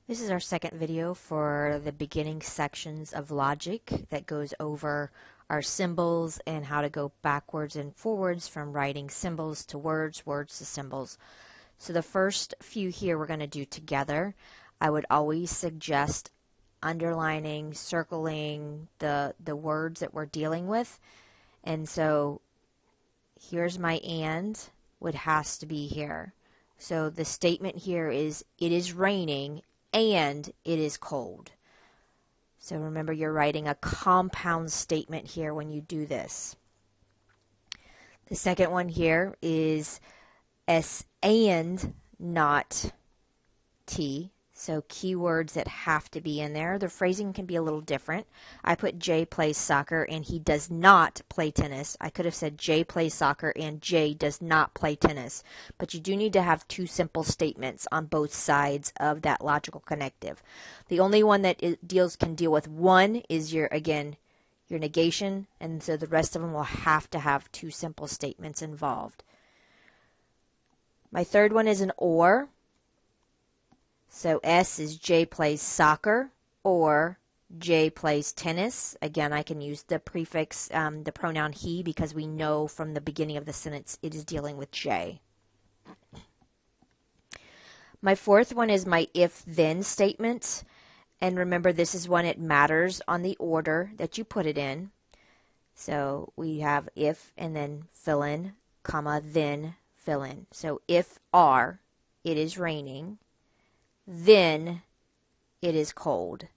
This is our second video for the beginning sections of logic that goes over our symbols and how to go backwards and forwards from writing symbols to words, words to symbols. So the first few here we're going to do together. I would always suggest underlining, circling the words that we're dealing with. And so here's my and, what has to be here. So the statement here is, it is raining and it is cold. So remember, you're writing a compound statement here when you do this. The second one here is S and not T. So keywords that have to be in there. The phrasing can be a little different. I put Jay plays soccer and he does not play tennis. I could have said Jay plays soccer and Jay does not play tennis. But you do need to have two simple statements on both sides of that logical connective. The only one that can deal with one is your negation, and so the rest of them will have to have two simple statements involved. My third one is an or. So S is Jay plays soccer or Jay plays tennis. Again, I can use the prefix, the pronoun he, because we know from the beginning of the sentence it is dealing with Jay. My fourth one is my if-then statement. And remember, this is when it matters on the order that you put it in. So we have if and then fill in, comma, then fill in. So if R, it is raining, then it is cold.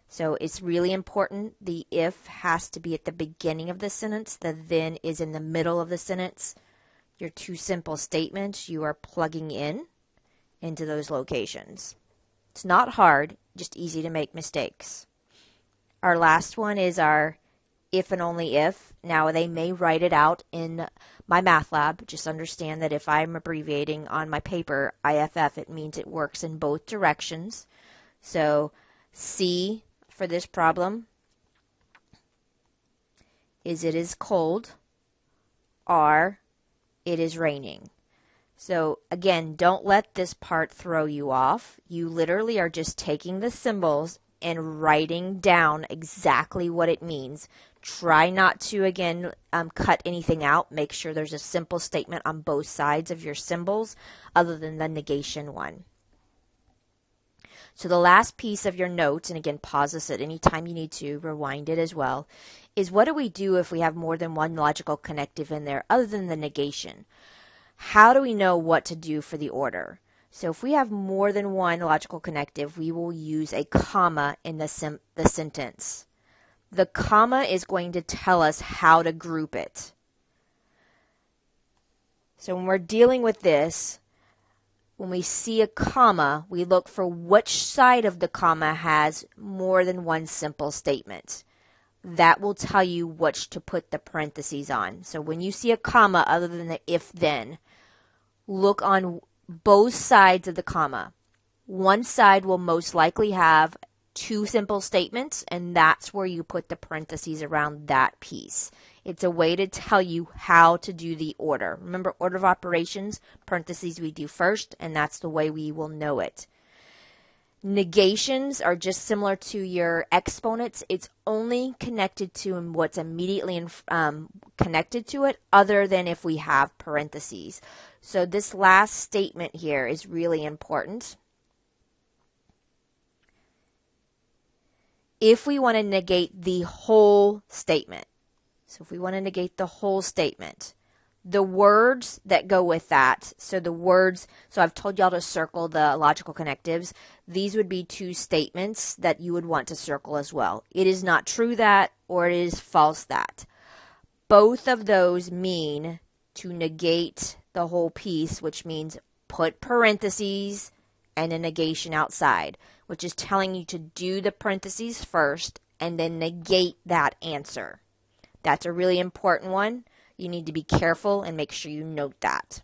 So it's really important. The if has to be at the beginning of the sentence. The then is in the middle of the sentence. Your two simple statements you are plugging in into those locations. It's not hard, just easy to make mistakes. Our last one is our if and only if. Now they may write it out in my math lab. Just understand that if I'm abbreviating on my paper IFF, it means it works in both directions. So C for this problem is it is cold. R, it is raining. So again, don't let this part throw you off. You literally are just taking the symbols and writing down exactly what it means. Try not to, again, cut anything out. Make sure there's a simple statement on both sides of your symbols other than the negation one. So the last piece of your notes, and again, pause this at any time you need to, rewind it as well, is what do we do if we have more than one logical connective in there other than the negation? How do we know what to do for the order? So if we have more than one logical connective, we will use a comma in the sentence. The comma is going to tell us how to group it. So when we're dealing with this, when we see a comma, we look for which side of the comma has more than one simple statement. That will tell you which to put the parentheses on. So when you see a comma other than the if-then, look on both sides of the comma. One side will most likely have two simple statements, and that's where you put the parentheses around that piece. It's a way to tell you how to do the order. Remember, order of operations, parentheses we do first, and that's the way we will know it. Negations are just similar to your exponents. It's only connected to what's immediately connected to it, other than if we have parentheses. So this last statement here is really important. If we want to negate the whole statement, so if we want to negate the whole statement, the words that go with that, so I've told y'all to circle the logical connectives. These would be two statements that you would want to circle as well. It is not true that, or it is false that. Both of those mean to negate the whole piece, which means put parentheses and a negation outside, which is telling you to do the parentheses first and then negate that answer. That's a really important one. You need to be careful and make sure you note that.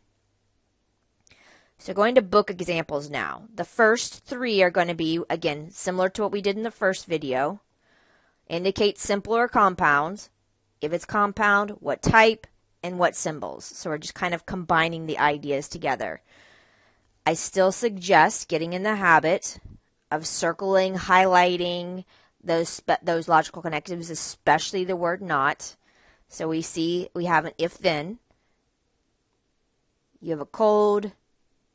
So going to book examples now. The first three are going to be, again, similar to what we did in the first video. Indicate simple or compounds. If it's compound, what type and what symbols. So we're just kind of combining the ideas together. I still suggest getting in the habit of circling, highlighting those logical connectives, especially the word not. So we see we have an if-then. You have a cold,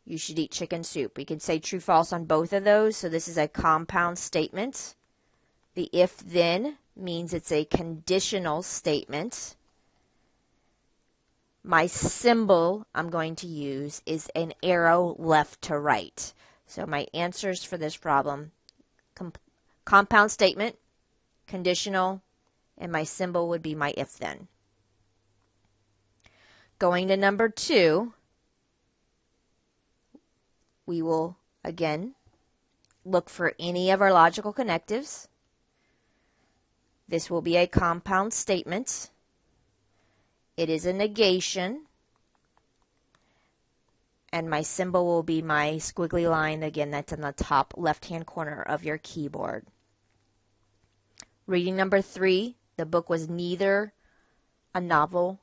you should eat chicken soup. We could say true, false on both of those. So this is a compound statement. The if-then means it's a conditional statement. My symbol I'm going to use is an arrow left to right. So my answers for this problem, compound statement, conditional, and my symbol would be my if-then. Going to number 2, we will, again, look for any of our logical connectives. This will be a compound statement. It is a negation. And my symbol will be my squiggly line, again, that's in the top left-hand corner of your keyboard. Reading number 3, the book was neither a novel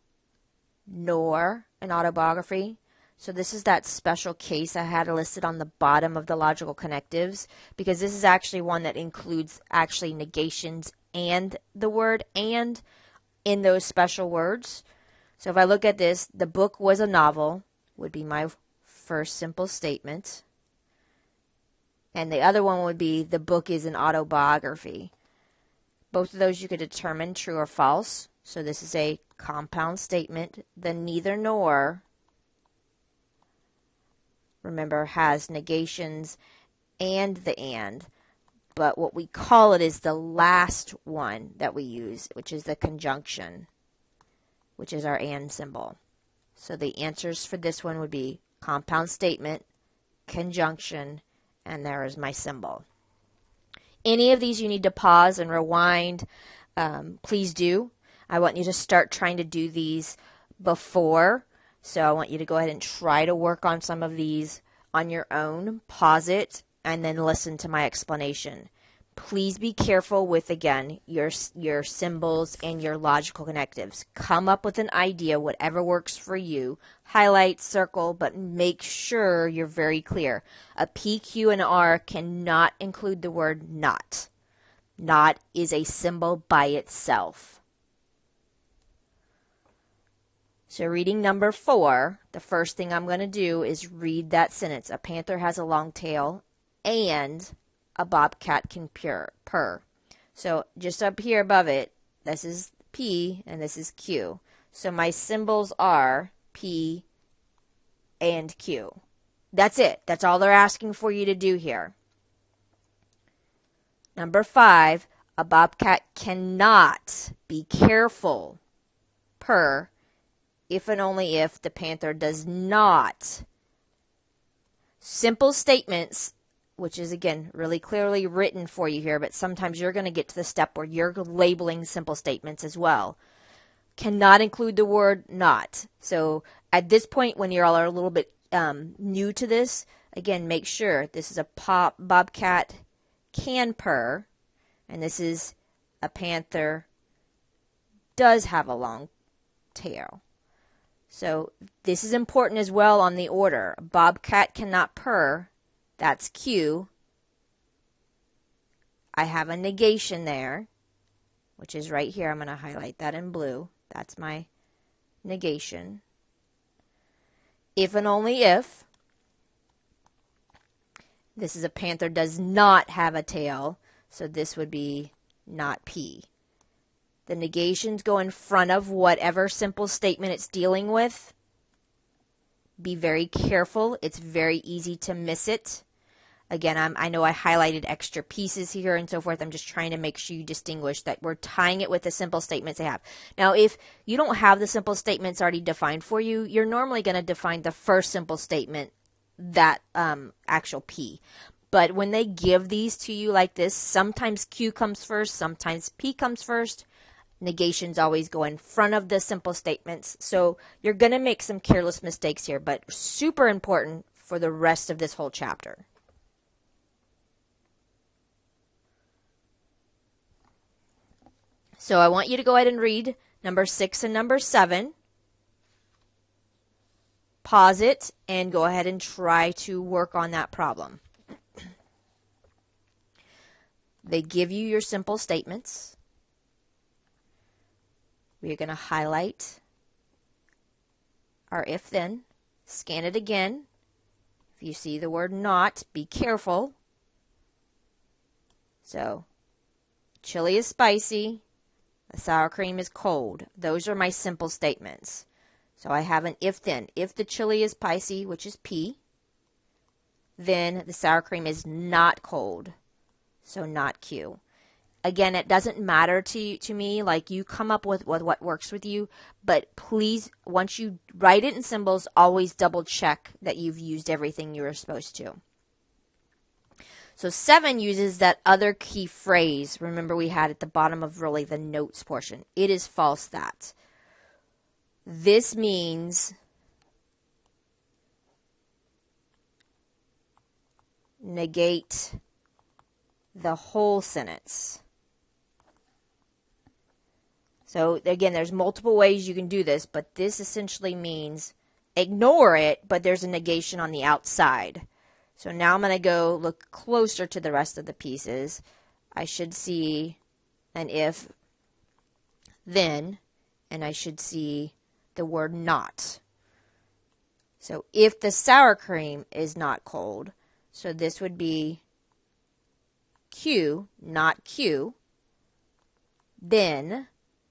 nor an autobiography. So this is that special case I had listed on the bottom of the logical connectives, because this is actually one that includes actually negations and the word and in those special words. So if I look at this, the book was a novel would be my first simple statement. And the other one would be the book is an autobiography. Both of those you could determine true or false. So this is a compound statement. The neither nor, remember, has negations and the and. But what we call it is the last one that we use, which is the conjunction, which is our and symbol. So the answers for this one would be compound statement, conjunction, and there is my symbol. Any of these you need to pause and rewind, please do. I want you to start trying to do these before. So I want you to go ahead and try to work on some of these on your own, pause it, and then listen to my explanation. Please be careful with, again, your symbols and your logical connectives. Come up with an idea, whatever works for you. Highlight, circle, but make sure you're very clear. A P, Q, and R cannot include the word not. Not is a symbol by itself. So reading number 4, the first thing I'm going to do is read that sentence. A panther has a long tail and a bobcat can purr. So just up here above it, this is P and this is Q. So my symbols are P and Q. That's it. That's all they're asking for you to do here. Number 5, a bobcat cannot, be careful, purr, if and only if the panther does not. Simple statements, which is, again, really clearly written for you here, but sometimes you're going to get to the step where you're labeling simple statements as well. Cannot include the word not. So at this point, when you're all a little bit new to this, again, make sure this is a bobcat can purr, and this is a panther does have a long tail. So this is important as well on the order. Bobcat cannot purr. That's Q. I have a negation there, which is right here. I'm going to highlight that in blue. That's my negation. If and only if. This is a panther does not have a tail, so this would be not P. The negations go in front of whatever simple statement it's dealing with. Be very careful. It's very easy to miss it. Again, I know I highlighted extra pieces here and so forth. I'm just trying to make sure you distinguish that we're tying it with the simple statements they have. Now, if you don't have the simple statements already defined for you, you're normally going to define the first simple statement, that actual P. But when they give these to you like this, sometimes Q comes first, sometimes P comes first. Negations always go in front of the simple statements. So you're going to make some careless mistakes here, but super important for the rest of this whole chapter. So I want you to go ahead and read number 6 and number 7. Pause it and go ahead and try to work on that problem. They give you your simple statements. We're going to highlight our if-then, scan it again. If you see the word not, be careful. So, chili is spicy, the sour cream is cold. Those are my simple statements. So I have an if-then. If the chili is spicy, which is P, then the sour cream is not cold, so not Q. Again, it doesn't matter to me, like you come up with what works with you, but please, once you write it in symbols, always double check that you've used everything you were supposed to. So 7 uses that other key phrase, remember we had at the bottom of really the notes portion. It is false that. This means negate the whole sentence. So again, there's multiple ways you can do this, but this essentially means ignore it, but there's a negation on the outside. So now I'm going to go look closer to the rest of the pieces. I should see an if, then, and I should see the word not. So if the sour cream is not cold, so this would be Q, not Q, then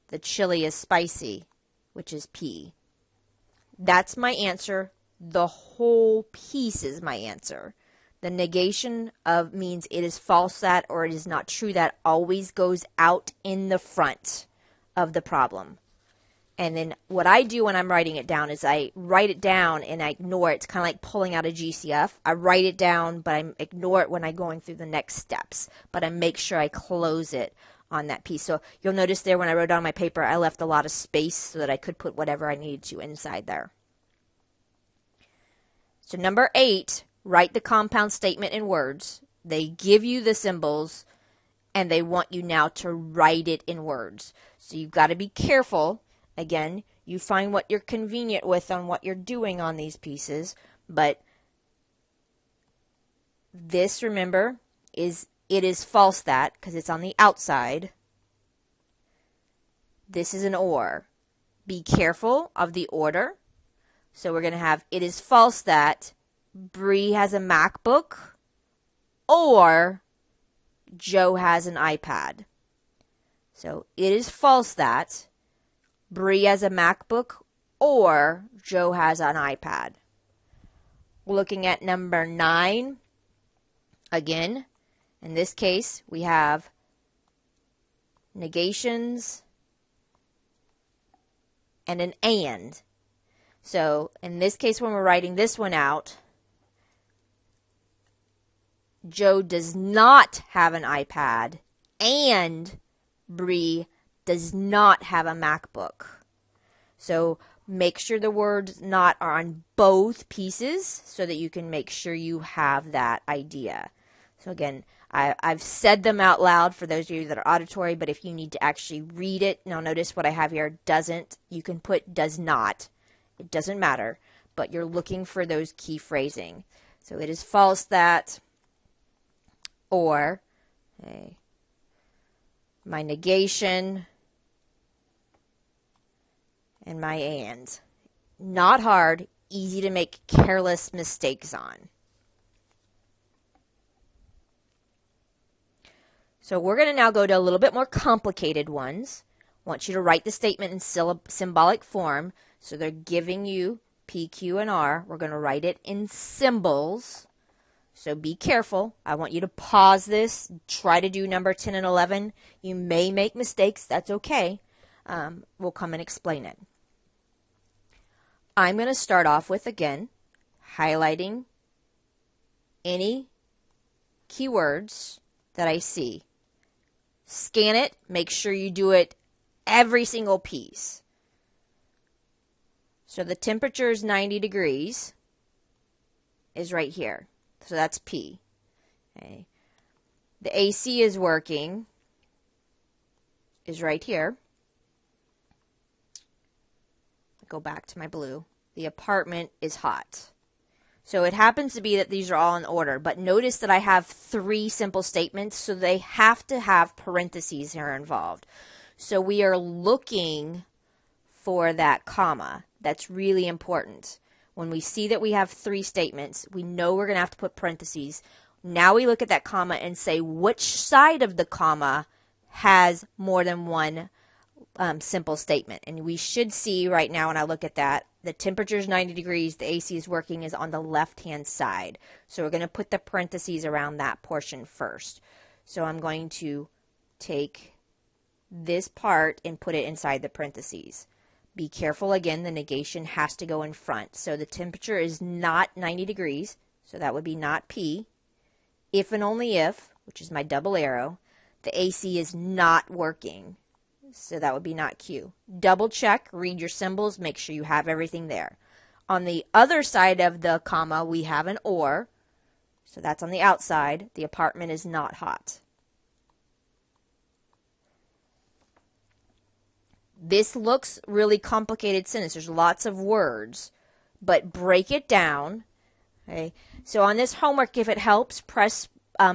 the chili is spicy, which is P. That's my answer. The whole piece is my answer. The negation of means it is false that or it is not true that always goes out in the front of the problem. And then what I do when I'm writing it down is I write it down and I ignore it. It's kind of like pulling out a GCF. I write it down, but I ignore it when I'm going through the next steps. But I make sure I close it on that piece. So you'll notice there when I wrote down my paper, I left a lot of space so that I could put whatever I needed to inside there. So number 8, write the compound statement in words. They give you the symbols and they want you now to write it in words. So you've got to be careful. Again, you find what you're convenient with on what you're doing on these pieces, but this, remember, it is false that because it's on the outside. This is an or. Be careful of the order. So we're going to have it is false that Bree has a MacBook or Joe has an iPad. So it is false that Bree has a MacBook or Joe has an iPad. Looking at number 9, again, in this case, we have negations and an and. So in this case, when we're writing this one out, Joe does not have an iPad and Bree does not have a MacBook. So make sure the words not are on both pieces so that you can make sure you have that idea. So again, I've said them out loud for those of you that are auditory, but if you need to actually read it, now notice what I have here doesn't. You can put does not. It doesn't matter, but you're looking for those key phrasing. So it is false that or my negation and my and. Not hard, easy to make careless mistakes on. So we're going to now go to a little bit more complicated ones. I want you to write the statement in symbolic form. So they're giving you P, Q, and R. We're going to write it in symbols. So be careful. I want you to pause this. Try to do number 10 and 11. You may make mistakes. That's okay. We'll come and explain it. I'm going to start off with, again, highlighting any keywords that I see. Scan it. Make sure you do it every single piece. So the temperature is 90 degrees is right here. So that's P. Okay. The AC is working is right here. Go back to my blue. The apartment is hot. So it happens to be that these are all in order, but notice that I have 3 simple statements, so they have to have parentheses here involved. So we are looking for that comma. That's really important. When we see that we have 3 statements, we know we're going to have to put parentheses. Now we look at that comma and say which side of the comma has more than one simple statement. And we should see right now when I look at that, the temperature is 90 degrees, the AC is working is on the left-hand side. So we're going to put the parentheses around that portion first. So I'm going to take this part and put it inside the parentheses. Be careful again, the negation has to go in front. So the temperature is not 90 degrees, so that would be not P. If and only if, which is my double arrow, the AC is not working. So that would be not Q. Double check, read your symbols, make sure you have everything there. On the other side of the comma, we have an or. So that's on the outside. The apartment is not hot. This looks really complicated sentence. There's lots of words, but break it down. Okay. So on this homework, if it helps, press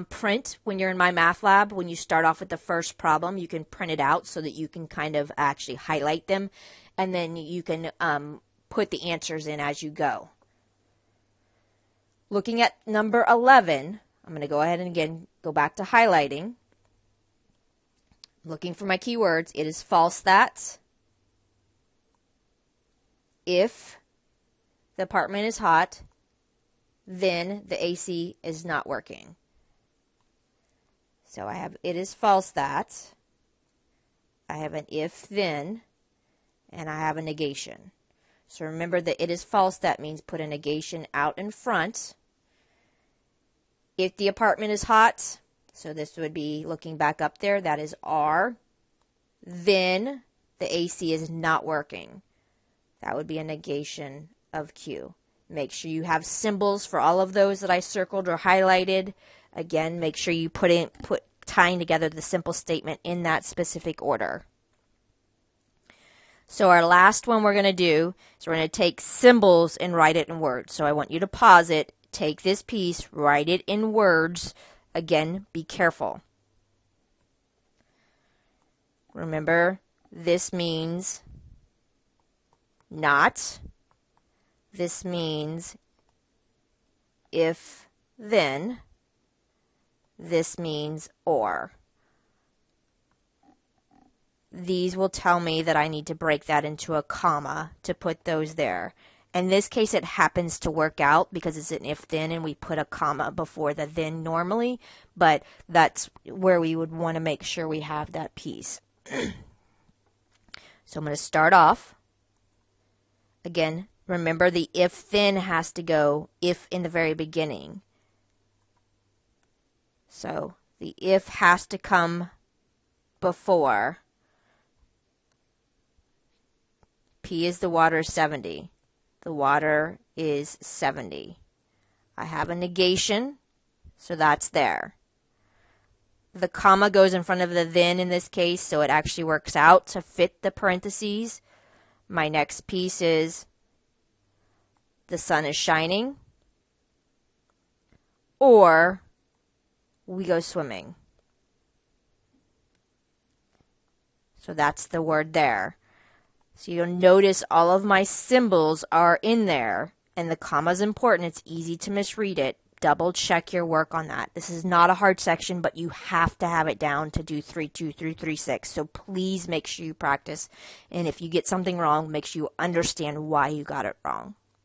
print when you're in my math lab. When you start off with the first problem, you can print it out so that you can kind of actually highlight them, and then you can put the answers in as you go. Looking at number 11, I'm going to go ahead and again go back to highlighting. Looking for my keywords. It is false that if the apartment is hot, then the AC is not working. So I have it is false that, I have an if then, and I have a negation. So remember that it is false that means put a negation out in front. If the apartment is hot, so this would be looking back up there, that is R, then the AC is not working. That would be a negation of Q. Make sure you have symbols for all of those that I circled or highlighted. Again, make sure you put tying together the simple statement in that specific order. So our last one we're going to do is we're going to take symbols and write it in words. So I want you to pause it, take this piece, write it in words. Again, be careful. Remember, this means not. This means if, then. This means or. These will tell me that I need to break that into a comma to put those there. In this case, it happens to work out because it's an if-then and we put a comma before the then normally, but that's where we would want to make sure we have that piece. So I'm going to start off. Again, remember the if-then has to go if in the very beginning. So the if has to come before. P is the water 70. The water is 70. I have a negation, so that's there. The comma goes in front of the then in this case, so it actually works out to fit the parentheses. My next piece is the sun is shining, or we go swimming. So that's the word there. So you'll notice all of my symbols are in there, and the comma is important. It's easy to misread it. Double check your work on that. This is not a hard section, but you have to have it down to do 3-2 through 3-6. So please make sure you practice. And if you get something wrong, make sure you understand why you got it wrong.